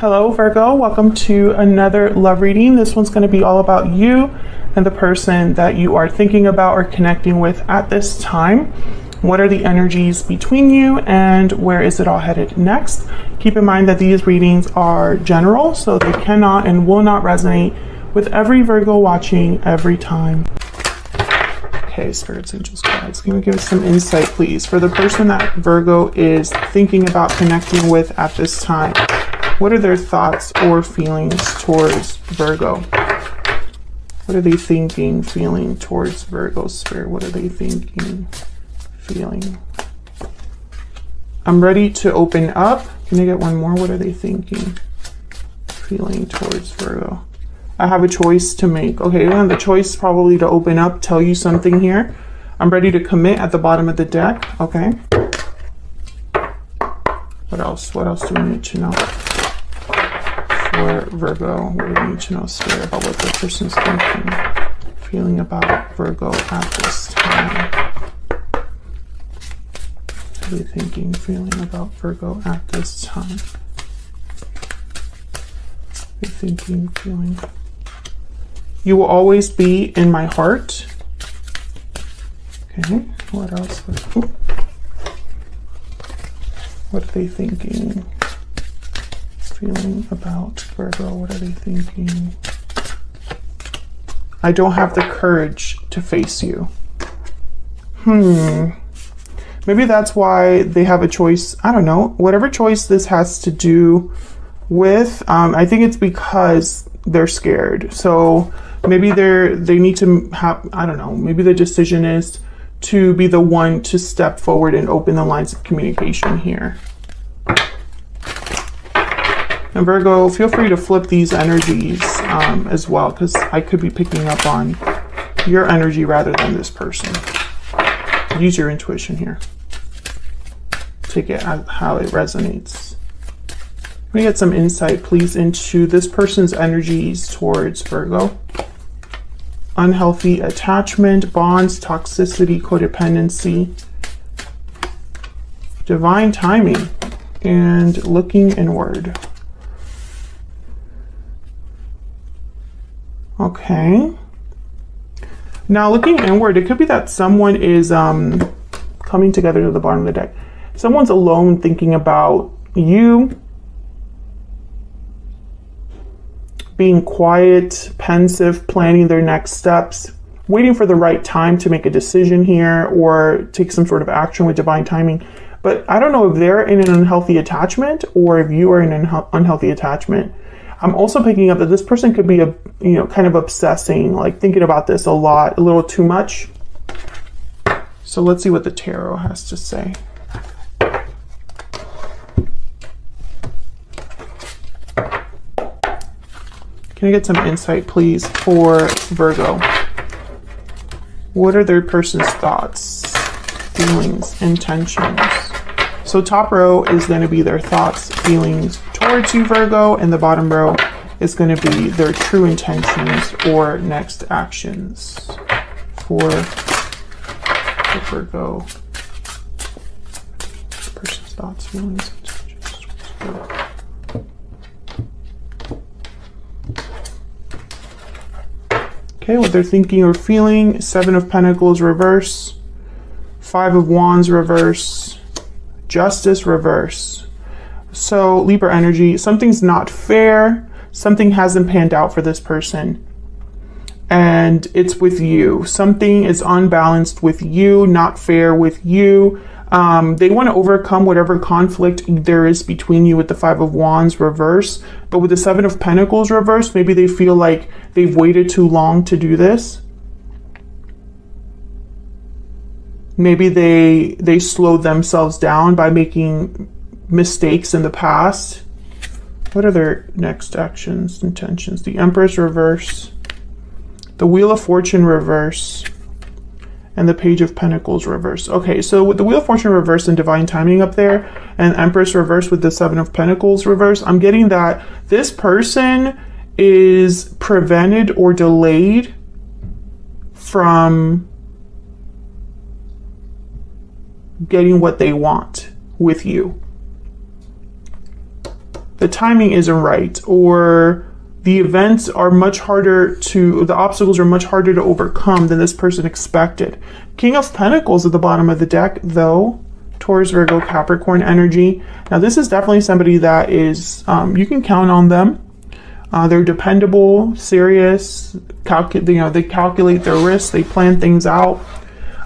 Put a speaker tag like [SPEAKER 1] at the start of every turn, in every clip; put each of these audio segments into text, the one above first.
[SPEAKER 1] Hello Virgo, welcome to another love reading. This one's going to be all about you and the person that you are thinking about or connecting with at this time. What are the energies between you and where is it all headed next? Keep in mind that these readings are general, so they cannot and will not resonate with every Virgo watching every time. Okay, spirits, angels, guides, can you give us some insight, please, for the person that Virgo is thinking about connecting with at this time? What are their thoughts or feelings towards Virgo? What are they thinking, feeling towards Virgo spirit? What are they thinking, feeling? I'm ready to open up. Can I get one more? What are they thinking, feeling towards Virgo? I have a choice to make. Okay, and the choice probably to open up, tell you something here. I'm ready to commit at the bottom of the deck. Okay. What else? What else do we need to know? For Virgo, what do we need to know, spirit, about what the person's thinking, feeling about Virgo at this time? What are they thinking, feeling about Virgo at this time? What are they thinking, feeling? You will always be in my heart. Okay, what else? What are they thinking? Feeling about Virgo, what are they thinking? I don't have the courage to face you. Maybe that's why they have a choice. I don't know. Whatever choice this has to do with, I think it's because they're scared. So maybe they need to have, I don't know, maybe the decision is to be the one to step forward and open the lines of communication here. And Virgo, feel free to flip these energies as well, because I could be picking up on your energy rather than this person. Use your intuition here. Take it as how it resonates. Let me get some insight, please, into this person's energies towards Virgo. Unhealthy attachment, bonds, toxicity, codependency, divine timing, and looking inward. Okay. Now looking inward, it could be that someone is coming together to the bottom of the deck. Someone's alone thinking about you, being quiet, pensive, planning their next steps, waiting for the right time to make a decision here or take some sort of action with divine timing. But I don't know if they're in an unhealthy attachment or if you are in an unhealthy attachment. I'm also picking up that this person could be kind of obsessing, like thinking about this a lot, a little too much. So let's see what the tarot has to say. Can I get some insight, please, for Virgo? What are their person's thoughts, feelings, intentions? So top row is going to be their thoughts, feelings towards you, Virgo, and the bottom row is going to be their true intentions or next actions for Virgo. The person's thoughts, feelings, intentions towards Virgo. Okay, what they're thinking or feeling. 7 of Pentacles reverse, 5 of Wands reverse, Justice reverse. So Libra energy, something's not fair, something hasn't panned out for this person, and it's with you. Something is unbalanced with you, not fair with you. They want to overcome whatever conflict there is between you with the 5 of Wands reverse, but with the 7 of Pentacles reverse, maybe they feel like they've waited too long to do this. Maybe they slowed themselves down by making mistakes in the past. What are their next actions, intentions? The Empress reverse, the Wheel of Fortune reverse, and the Page of Pentacles reverse. Okay, so with the Wheel of Fortune reverse and divine timing up there, and Empress reverse with the 7 of Pentacles reverse, I'm getting that this person is prevented or delayed from getting what they want with you. the timing isn't right, or the events are much harder the obstacles are much harder to overcome than this person expected. King of Pentacles at the bottom of the deck, though. Taurus, Virgo, Capricorn energy. Now this is definitely somebody that is, you can count on them. They're dependable, serious, they calculate their risks, they plan things out.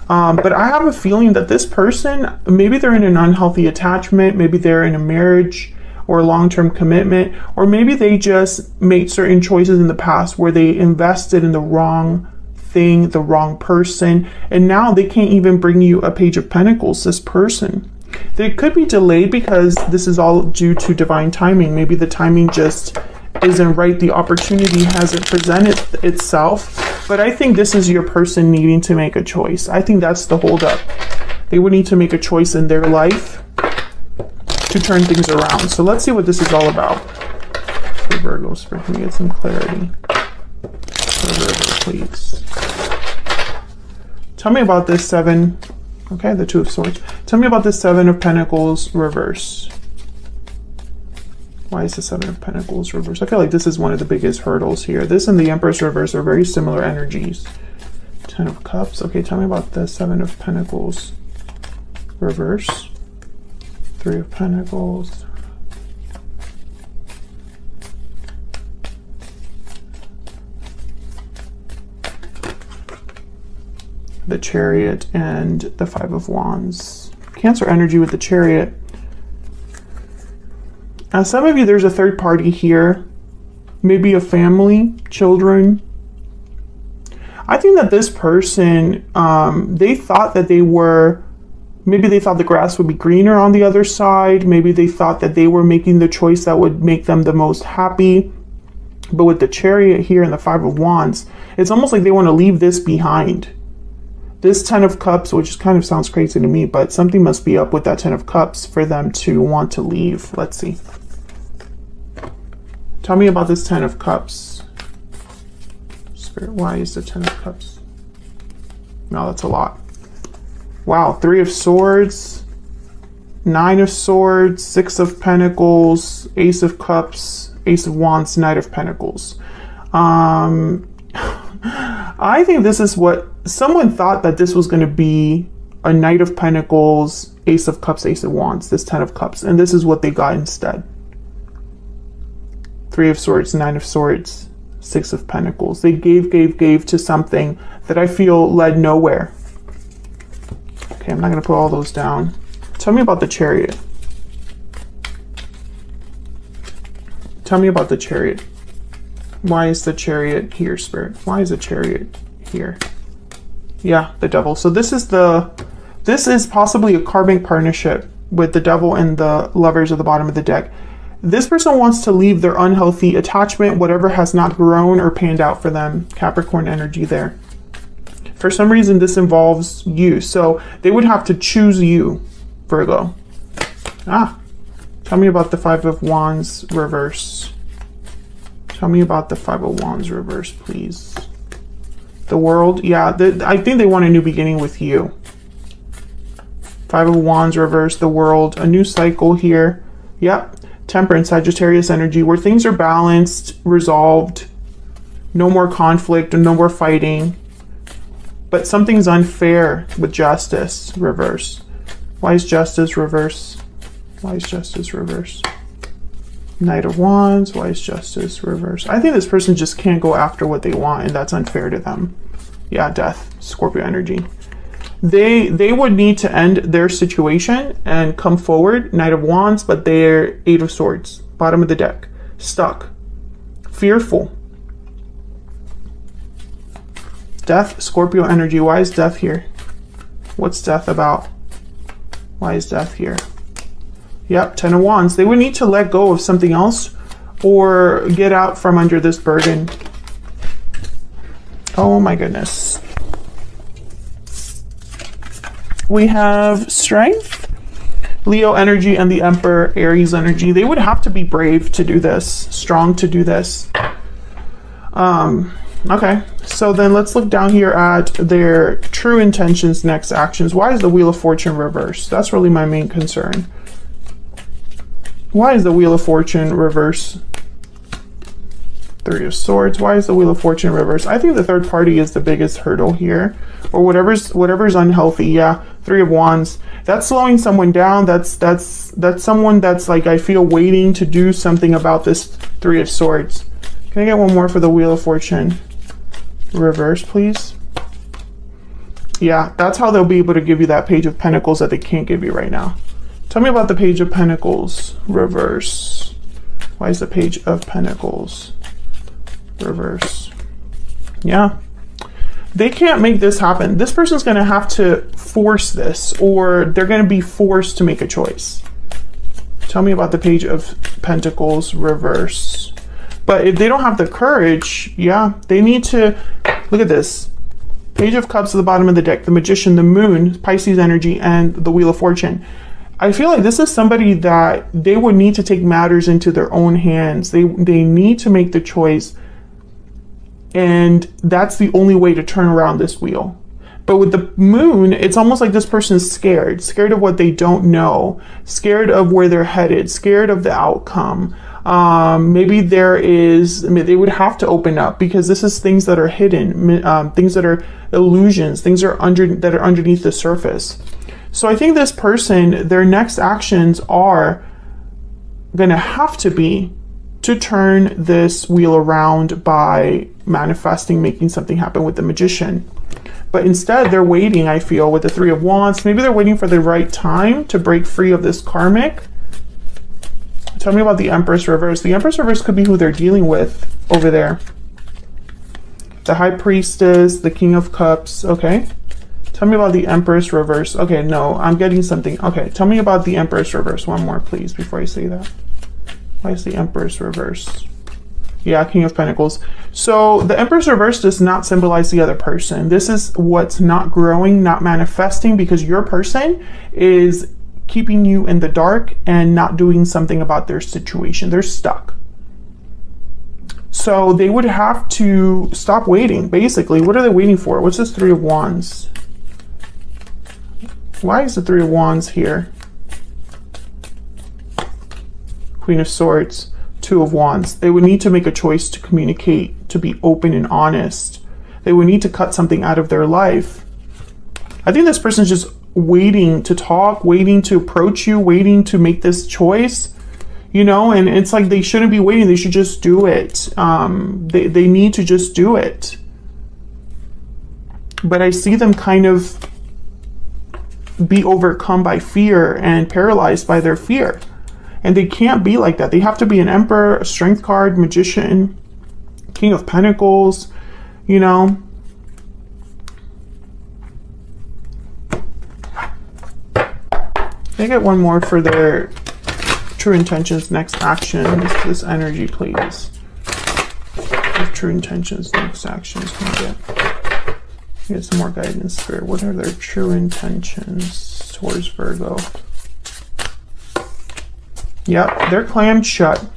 [SPEAKER 1] But I have a feeling that this person, maybe they're in an unhealthy attachment, maybe they're in a marriage or a long-term commitment, or maybe they just made certain choices in the past where they invested in the wrong thing, the wrong person, and now they can't even bring you a Page of Pentacles, this person. They could be delayed because this is all due to divine timing. Maybe the timing just isn't right, the opportunity hasn't presented itself. But I think this is your person needing to make a choice. I think that's the holdup. They would need to make a choice in their life to turn things around. So let's see what this is all about. For Virgos, can we get some clarity? For Virgo, please. Tell me about this Seven. Okay, the Two of Swords. Tell me about this Seven of Pentacles reverse. Why is the Seven of Pentacles reverse? I feel like this is one of the biggest hurdles here. This and the Empress reverse are very similar energies. Ten of Cups. Okay, tell me about the Seven of Pentacles reverse. Three of Pentacles. The Chariot and the Five of Wands. Cancer energy with the Chariot. Now, some of you, there's a third party here. Maybe a family, children. I think that this person, they thought that they were, maybe they thought the grass would be greener on the other side. Maybe they thought that they were making the choice that would make them the most happy. But with the Chariot here and the Five of Wands, it's almost like they want to leave this behind. This Ten of Cups, which kind of sounds crazy to me, but something must be up with that Ten of Cups for them to want to leave. Let's see. Tell me about this Ten of Cups. Spirit, why is the Ten of Cups? No, that's a lot. Wow, Three of Swords, Nine of Swords, Six of Pentacles, Ace of Cups, Ace of Wands, Knight of Pentacles. I think this is what someone thought, that this was going to be a Knight of Pentacles, Ace of Cups, Ace of Wands, this Ten of Cups, and this is what they got instead. Three of Swords, Nine of Swords, Six of Pentacles. They gave to something that I feel led nowhere. Okay, I'm not going to put all those down. Tell me about the Chariot. Tell me about the Chariot. Why is the Chariot here, Spirit? Why is the Chariot here? Yeah, the Devil. So this is possibly a karmic partnership with the Devil and the Lovers at the bottom of the deck. This person wants to leave their unhealthy attachment, whatever has not grown or panned out for them. Capricorn energy there. For some reason, this involves you. So they would have to choose you, Virgo. Tell me about the Five of Wands reverse. Tell me about the Five of Wands reverse, please. The World. Yeah, I think they want a new beginning with you. Five of Wands reverse, the World. A new cycle here. Yep. Temperance, Sagittarius energy, where things are balanced, resolved. No more conflict, no more fighting. But something's unfair with Justice reverse. Why is Justice reverse? Why is Justice reverse? Knight of Wands. Why is Justice reverse? I think this person just can't go after what they want, and that's unfair to them. Yeah, Death, Scorpio energy. They would need to end their situation and come forward. Knight of Wands, but they're Eight of Swords. Bottom of the deck. Stuck. Fearful. Death, Scorpio energy. Why is Death here? What's Death about? Why is Death here? Yep, Ten of Wands. They would need to let go of something else or get out from under this burden. Oh my goodness. We have Strength, Leo energy, and the Emperor, Aries energy. They would have to be brave to do this, strong to do this. Okay, so then let's look down here at their true intentions, next actions. Why is the Wheel of Fortune reversed? That's really my main concern. Why is the Wheel of Fortune reverse? Three of Swords. Why is the Wheel of Fortune reverse? I think the third party is the biggest hurdle here, or whatever's unhealthy. Yeah, Three of Wands. That's slowing someone down. That's someone that's like, I feel, waiting to do something about this Three of Swords. Can I get one more for the Wheel of Fortune reverse, please? Yeah, that's how they'll be able to give you that Page of Pentacles that they can't give you right now. Tell me about the Page of Pentacles reverse. Why is the Page of Pentacles reverse? Yeah, they can't make this happen. This person's going to have to force this, or they're going to be forced to make a choice. Tell me about the Page of Pentacles reverse. But if they don't have the courage, yeah, they need to, look at this. Page of Cups at the bottom of the deck, the Magician, the Moon, Pisces energy, and the Wheel of Fortune. I feel like this is somebody that they would need to take matters into their own hands. They need to make the choice. And that's the only way to turn around this wheel. But with the Moon, it's almost like this person's scared of what they don't know, scared of where they're headed, scared of the outcome. Maybe they would have to open up, because this is things that are hidden, things that are illusions, things that are underneath the surface. So I think this person, their next actions are going to have to be to turn this wheel around by manifesting, making something happen with the Magician. But instead, they're waiting, I feel, with the Three of Wands. Maybe they're waiting for the right time to break free of this karmic. Tell me about the Empress reverse. The Empress reverse could be who they're dealing with over there. The High Priestess, the King of Cups. Okay. Tell me about the Empress reverse. Okay, no, I'm getting something. Okay, tell me about the Empress reverse. One more, please, before I say that. Why is the Empress reverse? Yeah, King of Pentacles. So the Empress reverse does not symbolize the other person. This is what's not growing, not manifesting, because your person is keeping you in the dark and not doing something about their situation. They're stuck. So they would have to stop waiting, basically. What are they waiting for? What's this Three of Wands? Why is the Three of Wands here? Queen of Swords, Two of Wands. They would need to make a choice to communicate, to be open and honest. They would need to cut something out of their life. I think this person's just waiting to talk, waiting to approach you, waiting to make this choice, you know, and it's like they shouldn't be waiting. They should just do it. They need to just do it. But I see them kind of be overcome by fear and paralyzed by their fear. And they can't be like that. They have to be an Emperor, a Strength card, Magician, King of Pentacles, you know. Can I get one more for their true intentions, next action? This energy, please. True intentions, next actions. Can I get some more guidance, Spirit? What are their true intentions towards Virgo? Yep, they're clammed shut.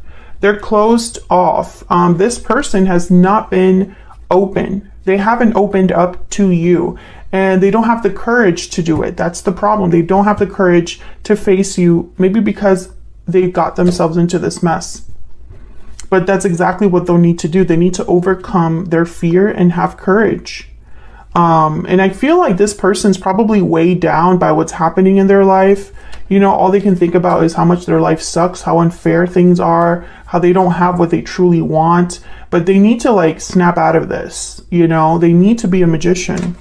[SPEAKER 1] They're closed off. This person has not been open. They haven't opened up to you. And they don't have the courage to do it. That's the problem. They don't have the courage to face you, maybe because they got themselves into this mess. But that's exactly what they'll need to do. They need to overcome their fear and have courage. And I feel like this person's probably weighed down by what's happening in their life. You know, all they can think about is how much their life sucks, how unfair things are, how they don't have what they truly want. But they need to like snap out of this. You know, they need to be a magician.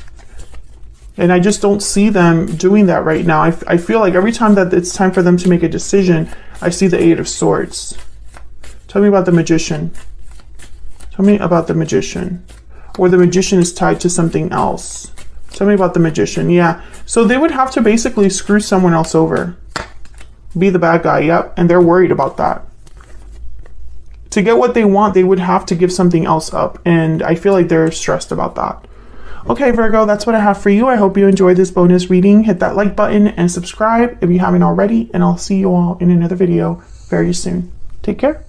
[SPEAKER 1] And I just don't see them doing that right now. I feel like every time that it's time for them to make a decision, I see the Eight of Swords. Tell me about the Magician. Tell me about the Magician. Or the Magician is tied to something else. Tell me about the Magician. Yeah. So they would have to basically screw someone else over. Be the bad guy. Yep. And they're worried about that. To get what they want, they would have to give something else up. And I feel like they're stressed about that. Okay, Virgo, that's what I have for you. I hope you enjoyed this bonus reading. Hit that like button and subscribe if you haven't already. And I'll see you all in another video very soon. Take care.